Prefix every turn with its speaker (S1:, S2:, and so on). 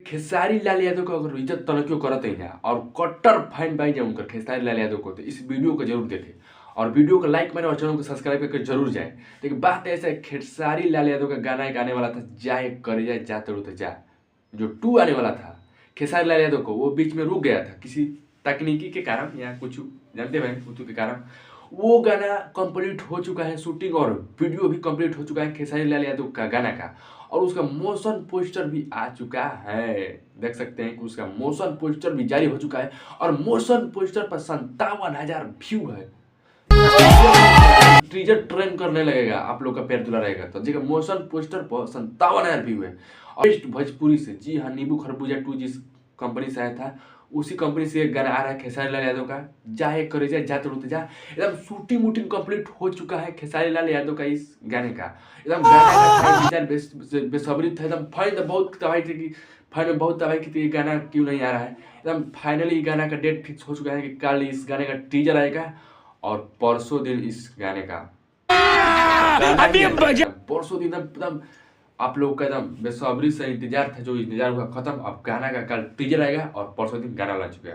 S1: खेसारी लाल यादव को अगर इज्जत तनक्यो करत ही ना और कट्टर फैन भाई जाए उनकर खेसारी लाल यादव को, तो इस वीडियो को जरूर देखें और वीडियो को लाइक करें और चैनल को सब्सक्राइब करके जरूर जाए। लेकिन बात ऐसा है, खेसारी लाल यादव का गाना एक आने वाला था, जाए कर जाए जा तड़ो तो जा, जो 2 आने वाला था खेसारी लाल यादव को, वो बीच में रुक गया था किसी तकनीकी के कारण या कुछ जानते हैं कुछ के कारण। वो गाना कंप्लीट हो चुका है शूटिंग और वीडियो भी कंप्लीट हो चुका है खेसारी लाल यादव का गाना का, और उसका मोशन पोस्टर भी आ चुका है। देख सकते हैं कि उसका मोशन पोस्टर भी जारी हो चुका है और मोशन पोस्टर पर 57,000 व्यू है। टीजर ट्रेंड करने लगेगा, आप लोग का प्यार दुला रहेगा तो देखिए मोशन पोस्टर पर 57,000 व्यू है। और भोजपुरी से, जी हाँ, नींबू खरबूजा 2 जिस कंपनी से आया था उसी कंपनी से एक गाना आ रहा है खेसारी लाल यादव का, जाए करे जा जा तड़ो जा। एकदम शूटिंग वूटिंग कंप्लीट हो चुका है खेसारी लाल यादव का इस गाने का। एकदम गाना का बेसब्री था, एकदम फैन बहुत तबाही थी कि फैन बहुत तबाही की थी गाना क्यों नहीं आ रहा है। एकदम फाइनली गाना का डेट फिक्स हो चुका है कि कल इस गाने का टीजर आएगा और परसों दिन इस गाने का परसों दिन एकदम आप लोगों का एकदम बेसब्री से इंतजार था, जो इंतजार हुआ खत्म। अब गाना का कल टीजर आएगा और परसों दिन गाना ला चुका है।